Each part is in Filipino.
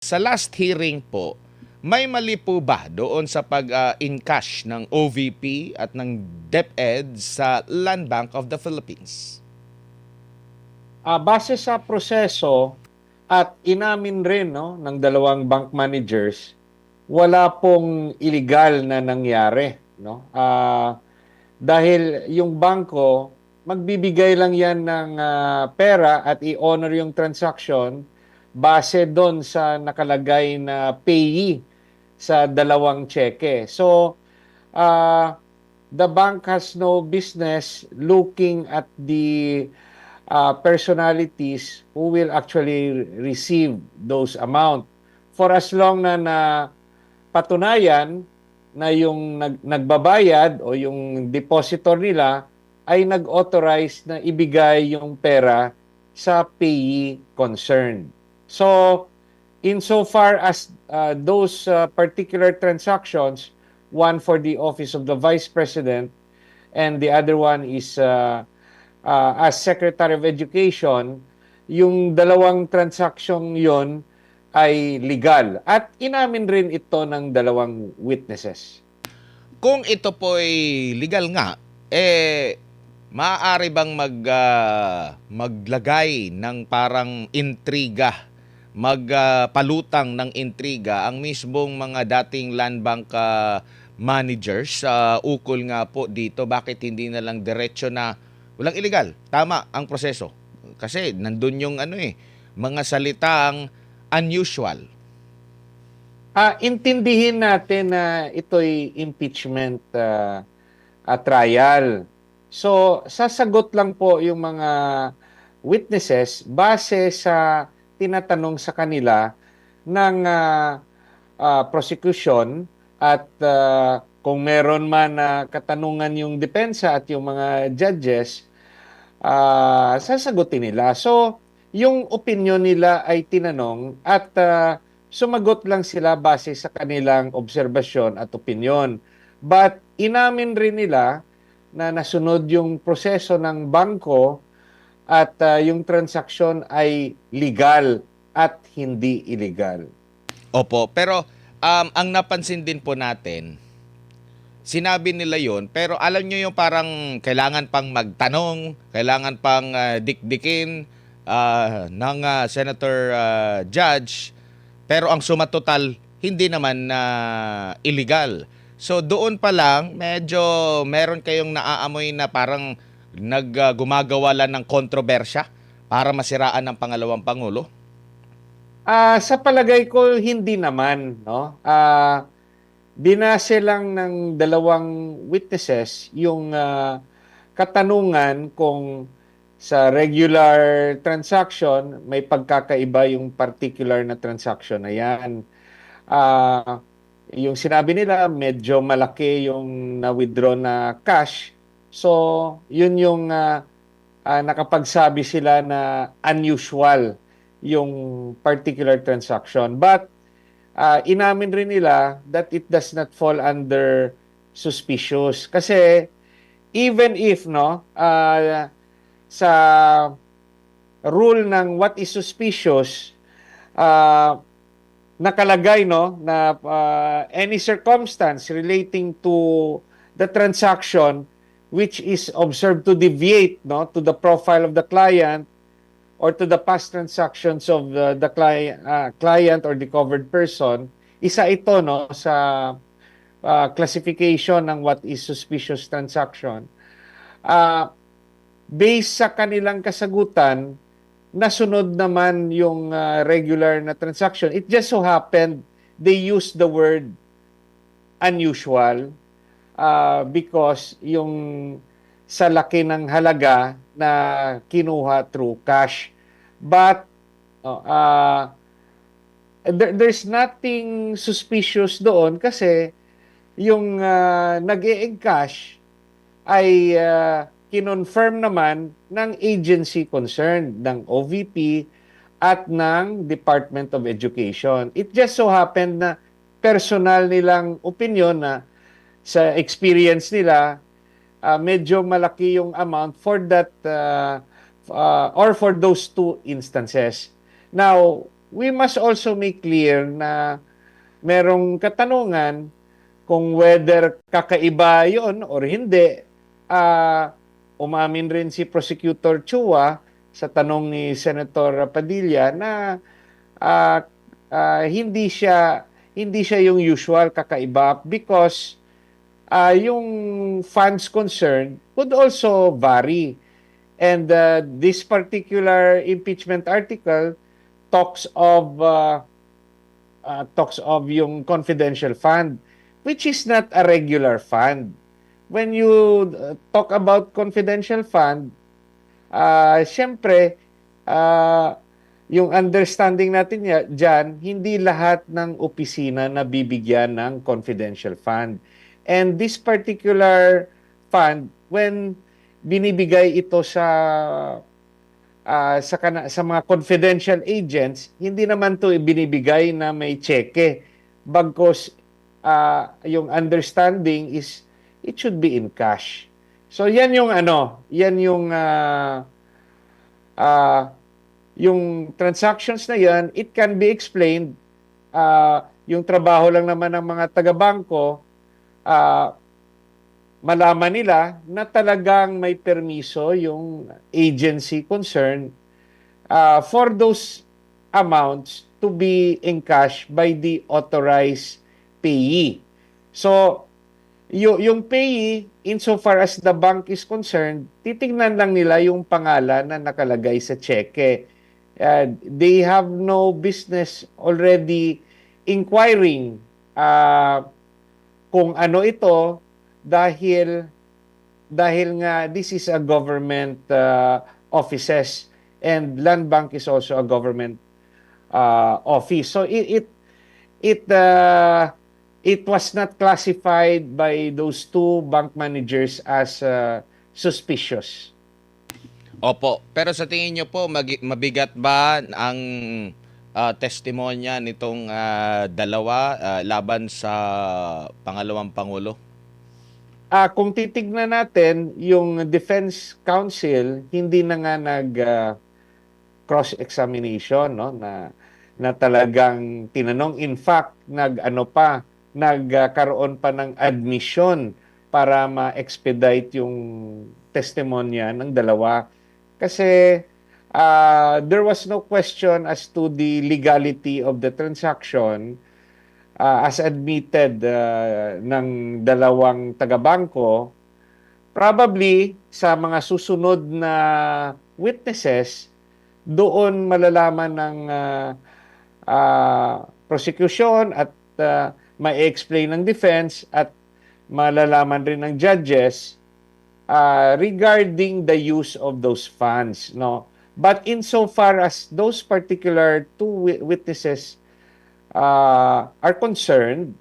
Sa last hearing po, may mali po ba doon sa pag-encash ng OVP at ng DepEd sa Land Bank of the Philippines? Base sa proseso at inamin rin no, ng dalawang bank managers, wala pong illegal na nangyari. No? Dahil yung bangko, magbibigay lang yan ng pera at i-honor yung transaction base doon sa nakalagay na payee sa dalawang cheque. So, uh, the bank has no business looking at the personalities who will actually receive those amount. For as long na patunayan na yung nagbabayad o yung depositor nila ay nag-authorize na ibigay yung pera sa payee concerned. So, insofar as those particular transactions, one for the office of the Vice President and the other one is as Secretary of Education, yung dalawang transaksyon yon ay legal. At inamin rin ito ng dalawang witnesses. Kung ito po ay legal nga, maaari bang maglagay ng parang intriga, magpalutang ng intriga ang mismong mga dating land bank managers ukol nga po dito? Bakit hindi na lang diretso na walang illegal, tama ang proseso? Kasi nandun yung mga salitang unusual. Intindihin natin na ito'y impeachment trial. So, sasagot lang po yung mga witnesses base sa tinatanong sa kanila ng prosecution at kung meron man katanungan yung depensa at yung mga judges, sasagutin nila. So, yung opinion nila ay tinanong at sumagot lang sila base sa kanilang obserbasyon at opinion. But inamin rin nila na nasunod yung proseso ng bangko at yung transaksyon ay legal at hindi illegal. Opo, pero ang napansin din po natin, sinabi nila yon, pero alam nyo yung parang kailangan pang magtanong, kailangan pang dikdikin ng Senator Judge, pero ang suma total hindi naman na illegal. So doon pa lang medyo meron kayong naaamoy na parang gumagawa lang ng kontrobersya para masiraan ng pangalawang pangulo. Sa palagay ko hindi naman, no? Binase lang ng dalawang witnesses yung katanungan kung sa regular transaction may pagkakaiba yung particular na transaction na yan. Yung sinabi nila medyo malaki yung na-withdraw na cash. So, yun yung nakapagsabi sila na unusual yung particular transaction. But inamin rin nila that it does not fall under suspicious. Kasi even if no sa rule ng what is suspicious, nakalagay no na any circumstance relating to the transaction which is observed to deviate no to the profile of the client or to the past transactions of the client or the covered person, isa ito no sa classification ng what is suspicious transaction. Based sa kanilang kasagutan, nasunod naman yung regular na transaction. It just so happened they used the word unusual because yung sa laki ng halaga na kinuha through cash. But there's nothing suspicious doon kasi yung nag-e-encash ay kinonfirm naman ng agency concerned, ng OVP at ng Department of Education. It just so happened na personal nilang opinion na sa experience nila, medyo malaki yung amount for that or for those two instances. Now, we must also make clear na merong katanungan kung whether kakaiba yon or hindi. Umamin rin si Prosecutor Chua sa tanong ni Senator Padilla na ah, hindi siya yung usual kakaiba because yung funds concerned could also vary. And this particular impeachment article talks of yung confidential fund, which is not a regular fund. When you talk about confidential fund, siyempre, uh, yung understanding natin dyan, hindi lahat ng opisina na bibigyan ng confidential fund. And this particular fund, when binibigay ito sa mga confidential agents, hindi naman to binibigay na may cheque. Bagkus yung understanding is it should be in cash. So ah, yung transactions na yan, it can be explained. Yung trabaho lang naman ng mga taga-bangko, ah, malaman nila na talagang may permiso yung agency concerned for those amounts to be encashed by the authorized payee. So, yung payee, insofar as the bank is concerned, titingnan lang nila yung pangalan na nakalagay sa cheque. They have no business already inquiring kung ano ito dahil nga this is a government offices and Land Bank is also a government office. So it was not classified by those two bank managers as suspicious. Opo. Pero sa tingin niyo po, mabigat ba ang testimonya nitong dalawa laban sa pangalawang Pangulo? Kung titignan natin, yung defense counsel hindi na nga nag cross-examination, no, na talagang tinanong. In fact, nagkaroon pa ng admission para ma-expedite yung testimonya ng dalawa. Kasi there was no question as to the legality of the transaction as admitted ng dalawang taga-bangko. Probably sa mga susunod na witnesses, doon malalaman ng prosecution at ma-explain ng defense at malalaman rin ng judges regarding the use of those funds, no. But insofar as those particular two witnesses are concerned,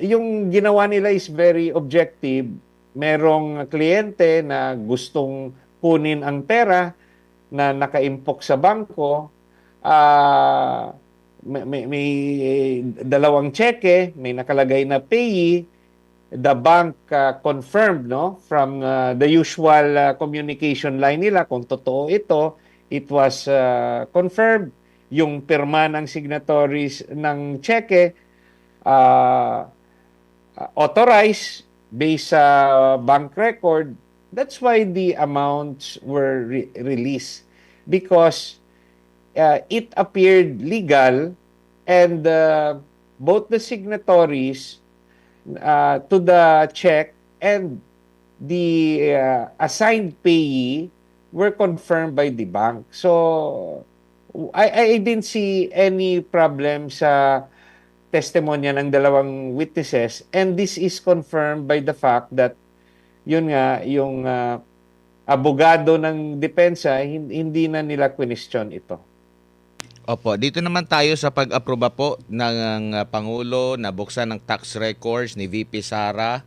yung ginawa nila is very objective. Merong kliyente na gustong kunin ang pera na nakaimpok sa bangko. May dalawang cheque, may nakalagay na payee. The bank confirmed, no, from the usual communication line nila kung totoo ito. It was confirmed. Yung pirma ng signatories ng cheque authorized based sa bank record. That's why the amounts were released, because it appeared legal, and both the signatories to the check and the assigned payee were confirmed by the bank. So I didn't see any problem sa testimonya ng dalawang witnesses, and this is confirmed by the fact that yun nga, yung abogado ng depensa, hindi na nila question ito. Opo, dito naman tayo sa pag-aproba po ng Pangulo na buksan ng tax records ni VP Sara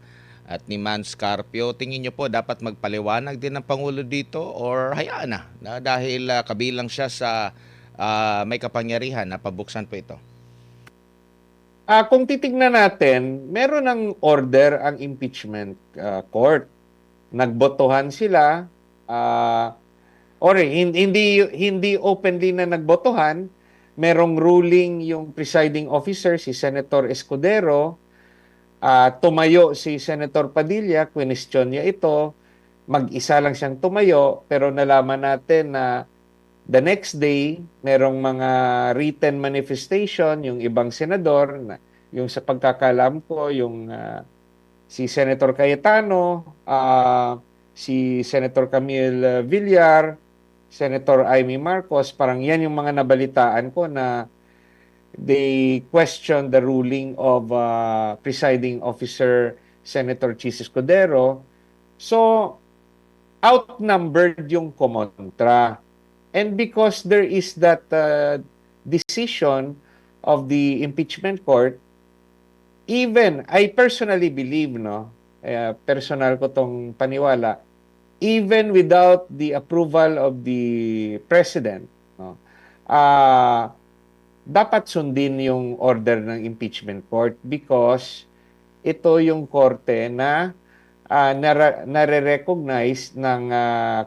at ni Man Scarpio. Tingin niyo po dapat magpaliwanag din ng Pangulo dito or hayaan na dahil kabilang siya sa may kapangyarihan na pabuksan po ito? Kung titignan natin, meron ng order ang impeachment court. Nagbotohan sila. or hindi openly na nagbotohan, merong ruling yung presiding officer si Senator Escudero, tumayo si Senator Padilla, question niya ito, mag-isa lang siyang tumayo, pero nalaman natin na the next day, merong mga written manifestation, yung ibang senador, yung sa pagkakalam ko, yung si Senator Cayetano, si Senator Camille Villar, Senator Amy Marcos, parang yan yung mga nabalitaan ko na they question the ruling of presiding officer Senator Chis Escudero. So, outnumbered yung kumontra. And because there is that decision of the impeachment court, even, I personally believe, no, personal ko tong paniwala, even without the approval of the president, no, dapat sundin yung order ng impeachment court because ito yung korte na nare-recognize ng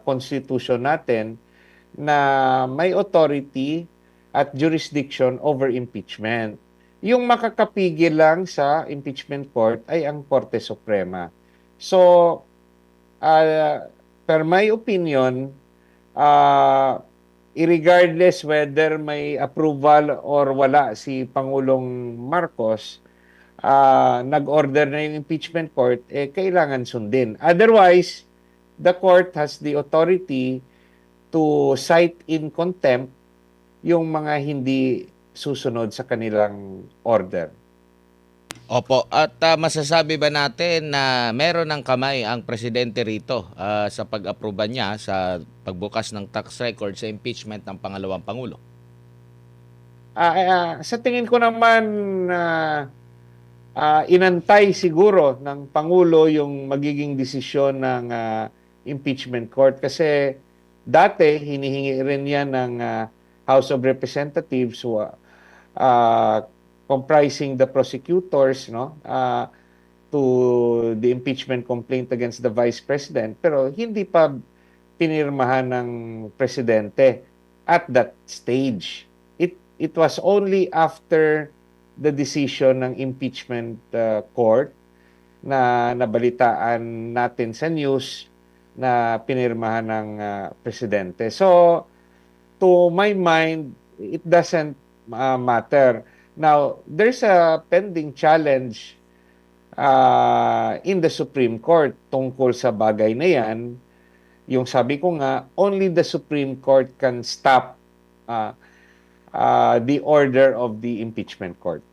constitution natin na may authority at jurisdiction over impeachment. Yung makakapigil lang sa impeachment court ay ang Korte Suprema. So, per my opinion, irregardless whether may approval or wala si Pangulong Marcos, nag-order na yung impeachment court, kailangan sundin. Otherwise, the court has the authority to cite in contempt yung mga hindi susunod sa kanilang order. Opo, at masasabi ba natin na meron ng kamay ang presidente rito sa pag-aproba niya sa pagbukas ng tax record sa impeachment ng pangalawang pangulo? Sa tingin ko naman, inantay siguro ng Pangulo yung magiging desisyon ng impeachment court kasi dati hinihingi rin yan ng House of Representatives comprising the prosecutors, no, to the impeachment complaint against the Vice President, pero hindi pa pinirmahan ng presidente at that stage. It was only after the decision ng impeachment court na nabalitaan natin sa news na pinirmahan ng presidente. So, to my mind, it doesn't matter. Now, there's a pending challenge in the Supreme Court tungkol sa bagay na yan. Yung sabi ko nga, only the Supreme Court can stop the order of the impeachment court.